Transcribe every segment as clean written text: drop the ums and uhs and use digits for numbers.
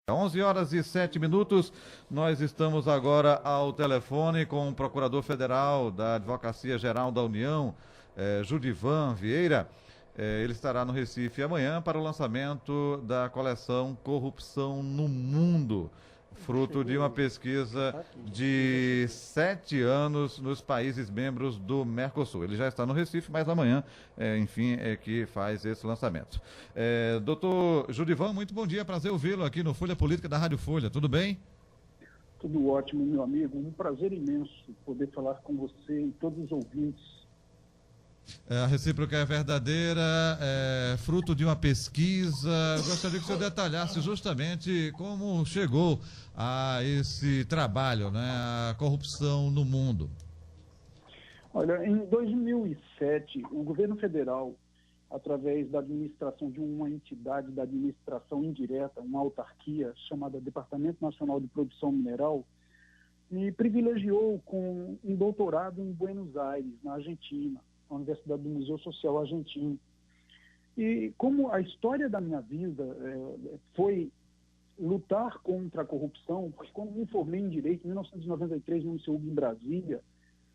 11 horas e 7 minutos, nós estamos agora ao telefone com o Procurador Federal da Advocacia Geral da União, Judivan Vieira. Ele estará no Recife amanhã para o lançamento da coleção Corrupção no Mundo, fruto de uma pesquisa de 7 anos nos países membros do Mercosul. Ele já está no Recife, mas amanhã, enfim, é que faz esse lançamento. Doutor Judivan, muito bom dia, prazer ouvi-lo aqui no Folha Política da Rádio Folha, tudo bem? Tudo ótimo, meu amigo, um prazer imenso poder falar com você e todos os ouvintes. A recíproca é verdadeira, fruto de uma pesquisa. Gostaria que o senhor detalhasse justamente como chegou a esse trabalho, né, a corrupção no mundo. Olha, em 2007, o governo federal, através da administração de uma entidade da administração indireta, uma autarquia chamada Departamento Nacional de Produção Mineral, me privilegiou com um doutorado em Buenos Aires, na Argentina, na Universidade do Museu Social Argentino. E como a história da minha vida foi lutar contra a corrupção, porque quando me formei em Direito, em 1993, no ICUB em Brasília,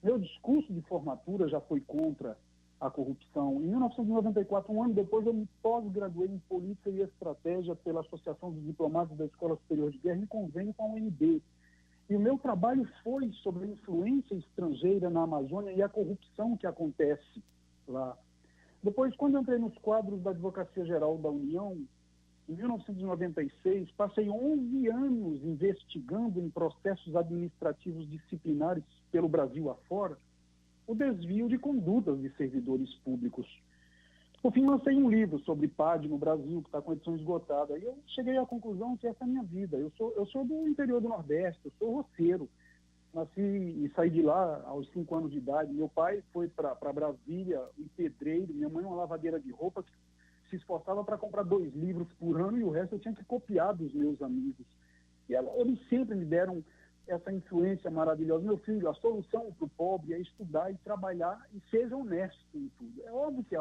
meu discurso de formatura já foi contra a corrupção. Em 1994, um ano depois, eu me pós-graduei em Política e Estratégia pela Associação dos Diplomatas da Escola Superior de Guerra, em convênio com a UNB. E o meu trabalho foi sobre a influência estrangeira na Amazônia e a corrupção que acontece lá. Depois, quando eu entrei nos quadros da Advocacia Geral da União, em 1996, passei 11 anos investigando em processos administrativos disciplinares pelo Brasil afora o desvio de condutas de servidores públicos. Por fim, lancei um livro sobre PAD no Brasil, que está com a edição esgotada. E eu cheguei à conclusão que essa é a minha vida. Eu sou do interior do Nordeste, eu sou roceiro. Nasci e saí de lá aos 5 anos de idade. Meu pai foi para Brasília, um pedreiro, minha mãe uma lavadeira de roupa, que se esforçava para comprar 2 livros por ano e o resto eu tinha que copiar dos meus amigos. E eles sempre me deram essa influência maravilhosa. Meu filho, a solução para o pobre é estudar e trabalhar e seja honesto em tudo. É óbvio que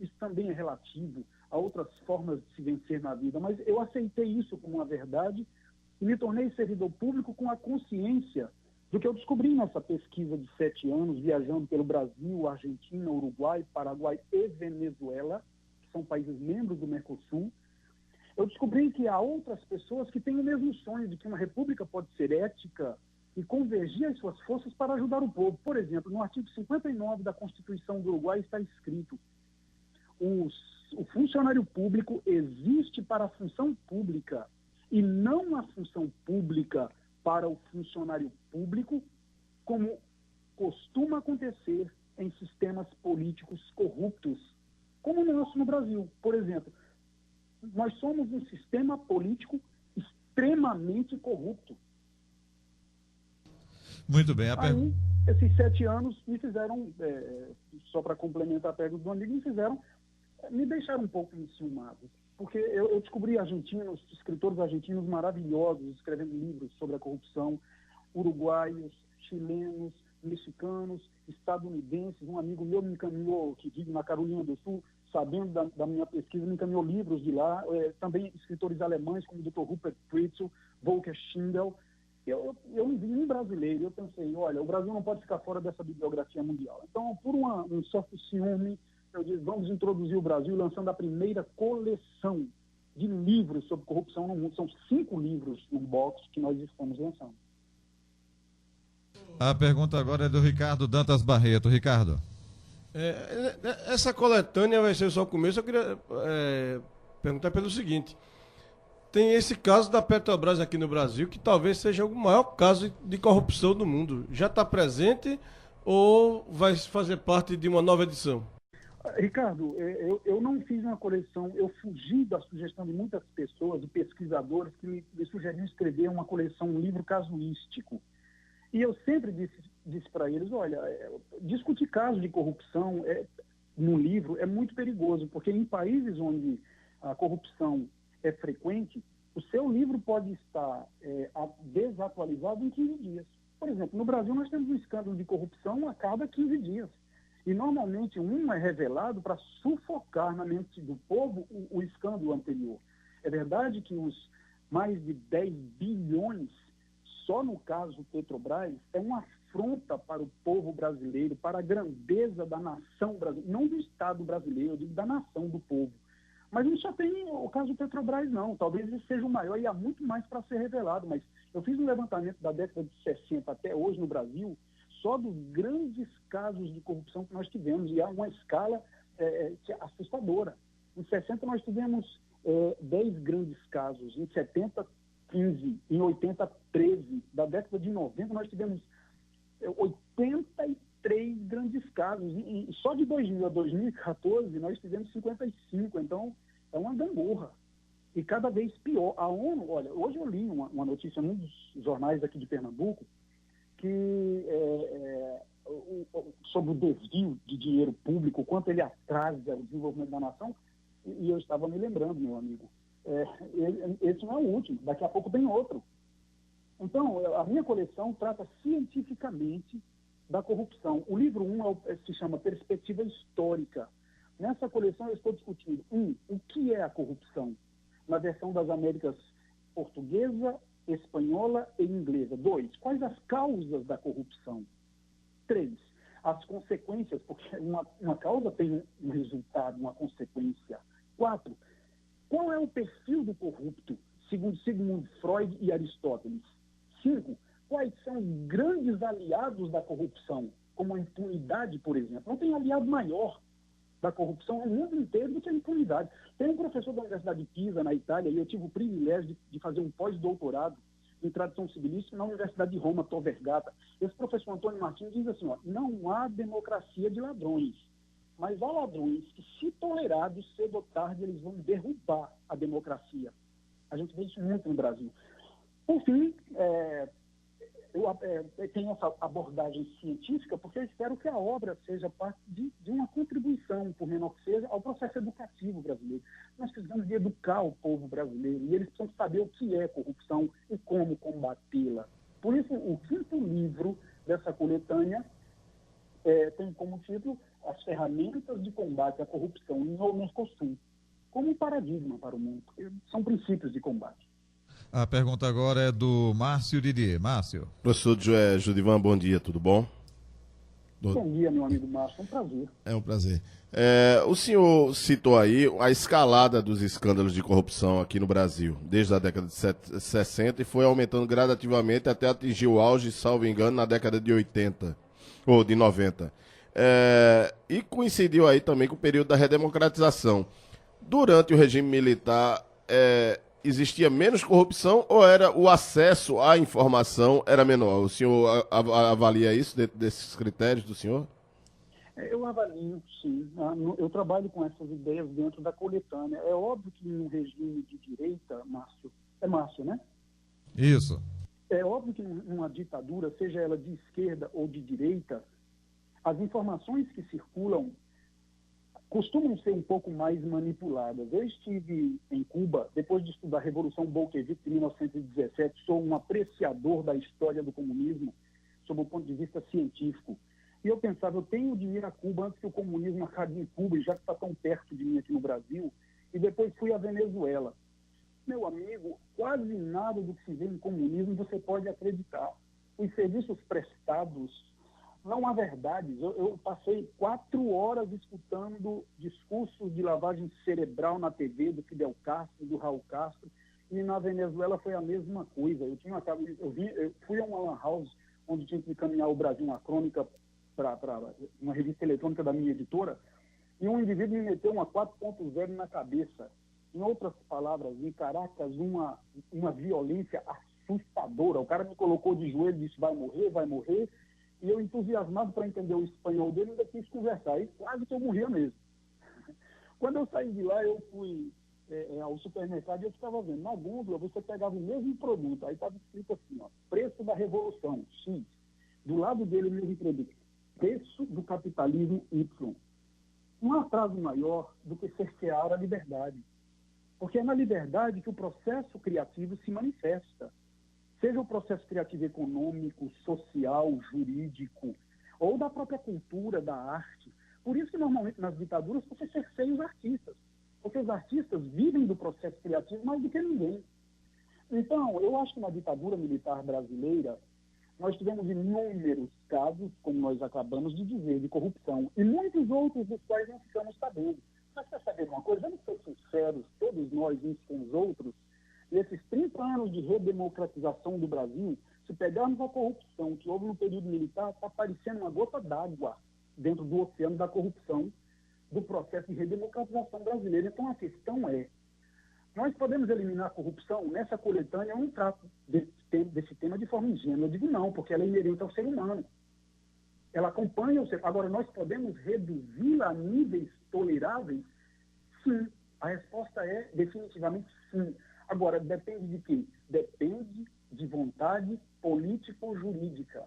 isso também é relativo a outras formas de se vencer na vida, mas eu aceitei isso como uma verdade e me tornei servidor público com a consciência do que eu descobri nessa pesquisa de 7 anos, viajando pelo Brasil, Argentina, Uruguai, Paraguai e Venezuela, que são países membros do Mercosul. Eu descobri que há outras pessoas que têm o mesmo sonho de que uma república pode ser ética e convergir as suas forças para ajudar o povo. Por exemplo, no artigo 59 da Constituição do Uruguai está escrito: o funcionário público existe para a função pública e não a função pública para o funcionário público, como costuma acontecer em sistemas políticos corruptos, como o nosso no Brasil. Por exemplo, nós somos um sistema político extremamente corrupto. Muito bem. Aí, esses 7 anos me fizeram, só para complementar a pergunta do amigo, me deixaram um pouco enciumado. Porque eu descobri escritores argentinos maravilhosos, escrevendo livros sobre a corrupção, uruguaios, chilenos, mexicanos, estadunidenses. Um amigo meu me encaminhou, que vive na Carolina do Sul, sabendo da minha pesquisa, me encaminhou livros de lá, também escritores alemães como o Dr. Rupert Fritzl, Volker Schindel. Eu me vi um brasileiro, eu pensei, olha, o Brasil não pode ficar fora dessa bibliografia mundial. Então, por um certo ciúme, eu disse, vamos introduzir o Brasil lançando a primeira coleção de livros sobre corrupção no mundo. São 5 livros no box que nós estamos lançando. A pergunta agora é do Ricardo Dantas Barreto. Ricardo. Essa coletânea vai ser só o começo. Eu queria perguntar pelo seguinte: tem esse caso da Petrobras aqui no Brasil, que talvez seja o maior caso de corrupção do mundo. Já está presente ou vai fazer parte de uma nova edição? Ricardo, eu não fiz uma coleção, eu fugi da sugestão de muitas pessoas, de pesquisadores, que me sugeriram escrever uma coleção, um livro casuístico. E eu sempre disse para eles, olha, discutir casos de corrupção no livro é muito perigoso, porque em países onde a corrupção é frequente, o seu livro pode estar desatualizado em 15 dias. Por exemplo, no Brasil nós temos um escândalo de corrupção a cada 15 dias. E normalmente um é revelado para sufocar na mente do povo o escândalo anterior. É verdade que mais de 10 bilhões só no caso Petrobras, é uma afronta para o povo brasileiro, para a grandeza da nação brasileira, não do Estado brasileiro, eu digo da nação, do povo. Mas não só tem o caso Petrobras, não. Talvez ele seja o maior e há muito mais para ser revelado. Mas eu fiz um levantamento da década de 60 até hoje no Brasil, só dos grandes casos de corrupção que nós tivemos, e há uma escala assustadora. Em 60 nós tivemos 10 grandes casos, em 70, 15, em 80, 13. Da década de 90 nós tivemos 83 grandes casos, e só de 2000 a 2014 nós tivemos 55, então é uma gangorra, e cada vez pior. A ONU, olha, hoje eu li uma notícia num dos jornais aqui de Pernambuco, que sobre o desvio de dinheiro público, quanto ele atrasa o desenvolvimento da nação, e eu estava me lembrando, meu amigo, esse não é o último, daqui a pouco tem outro. Então, a minha coleção trata cientificamente da corrupção. O livro 1 se chama Perspectiva Histórica. Nessa coleção eu estou discutindo, o que é a corrupção? Na versão das Américas portuguesa, espanhola e inglesa. 2, quais as causas da corrupção? 3, as consequências, porque uma causa tem um resultado, uma consequência. 4, qual é o perfil do corrupto, segundo Sigmund Freud e Aristóteles? 5, quais são os grandes aliados da corrupção, como a impunidade, por exemplo? Não tem aliado maior da corrupção no mundo inteiro do que a impunidade. Tem um professor da Universidade de Pisa, na Itália, e eu tive o privilégio de fazer um pós-doutorado em tradição civilística na Universidade de Roma, Tor Vergata. Esse professor Antônio Martins diz assim, não há democracia de ladrões, mas há ladrões que, se tolerados, cedo ou tarde, eles vão derrubar a democracia. A gente vê isso muito no Brasil. Por fim, eu tenho essa abordagem científica porque eu espero que a obra seja parte de uma contribuição, por menor que seja, ao processo educativo brasileiro. Nós precisamos de educar o povo brasileiro e eles precisam saber o que é corrupção e como combatê-la. Por isso, o 5º livro dessa coletânea tem como título As Ferramentas de Combate à Corrupção no Mercosul, como um paradigma para o mundo. São princípios de combate. A pergunta agora é do Márcio Didier. Márcio. Professor Judivan, bom dia, tudo bom? Bom dia, meu amigo Márcio, é um prazer. É um prazer. O senhor citou aí a escalada dos escândalos de corrupção aqui no Brasil, desde a década de 60 e foi aumentando gradativamente até atingir o auge, salvo engano, na década de 80, ou de 90. E coincidiu aí também com o período da redemocratização. Durante o regime militar, existia menos corrupção ou era o acesso à informação era menor? O senhor avalia isso dentro desses critérios do senhor? Eu avalio, sim. Eu trabalho com essas ideias dentro da coletânea. É óbvio que em um regime de direita, Márcio, é Márcio, né? Isso. É óbvio que numa ditadura, seja ela de esquerda ou de direita, as informações que circulam costumam ser um pouco mais manipuladas. Eu estive em Cuba, depois de estudar a Revolução Bolchevique de 1917, sou um apreciador da história do comunismo sob o ponto de vista científico. E eu pensava, eu tenho de ir a Cuba antes que o comunismo acabe em Cuba, já que está tão perto de mim aqui no Brasil, e depois fui à Venezuela. Meu amigo, quase nada do que se vê em comunismo você pode acreditar. Os serviços prestados não há verdades. Eu passei 4 horas escutando discursos de lavagem cerebral na TV do Fidel Castro, do Raul Castro, e na Venezuela foi a mesma coisa. Eu fui a uma lan house onde tinha que encaminhar o Brasil uma crônica para uma revista eletrônica da minha editora, e um indivíduo me meteu uma 4.0 na cabeça. Em outras palavras, em Caracas, uma violência assustadora. O cara me colocou de joelho e disse, vai morrer, e eu, entusiasmado para entender o espanhol dele, ainda quis conversar, e quase que eu morria mesmo. Quando eu saí de lá, eu fui ao supermercado e eu estava vendo, na gôndola você pegava o mesmo produto, aí estava escrito assim, preço da revolução, X. Do lado dele, o mesmo produto, preço do capitalismo, Y. Não há prazo maior do que cercear a liberdade. Porque é na liberdade que o processo criativo se manifesta. Seja o processo criativo econômico, social, jurídico, ou da própria cultura, da arte. Por isso que normalmente nas ditaduras você cerceia os artistas. Porque os artistas vivem do processo criativo mais do que ninguém. Então, eu acho que na ditadura militar brasileira, nós tivemos inúmeros casos, como nós acabamos de dizer, de corrupção, e muitos outros dos quais não ficamos sabendo. Mas quer saber uma coisa? Vamos ser sinceros, todos nós, uns com os outros, nesses 30 anos de redemocratização do Brasil, se pegarmos a corrupção que houve no período militar, está parecendo uma gota d'água dentro do oceano da corrupção do processo de redemocratização brasileira. Então, a questão é, nós podemos eliminar a corrupção? Nessa coletânea eu não trato desse tema de forma ingênua. Eu digo não, porque ela é inerente ao ser humano. Ela acompanha o ser. Agora, nós podemos reduzi-la a níveis toleráveis? Sim. A resposta é definitivamente sim. Agora, depende de quê? Depende de vontade político-jurídica.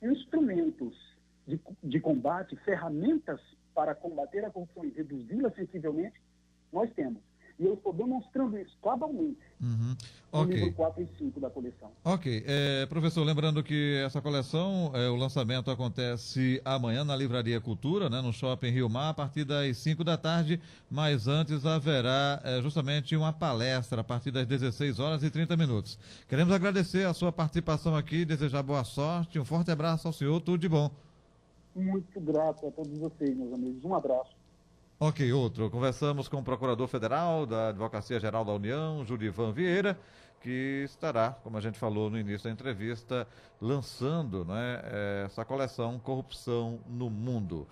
Instrumentos de combate, ferramentas para combater a corrupção e reduzi-la sensivelmente, nós temos. E eu estou demonstrando isso cabalmente no livro 4 e 5 da coleção. Ok. Professor, lembrando que essa coleção, o lançamento acontece amanhã na Livraria Cultura, né, no Shopping Rio Mar, a partir das 5 da tarde, mas antes haverá justamente uma palestra a partir das 16 horas e 30 minutos. Queremos agradecer a sua participação aqui, desejar boa sorte, um forte abraço ao senhor, tudo de bom. Muito grato a todos vocês, meus amigos. Um abraço. Ok, outro. Conversamos com o Procurador Federal da Advocacia Geral da União, Judivan Vieira, que estará, como a gente falou no início da entrevista, lançando, né, essa coleção Corrupção no Mundo.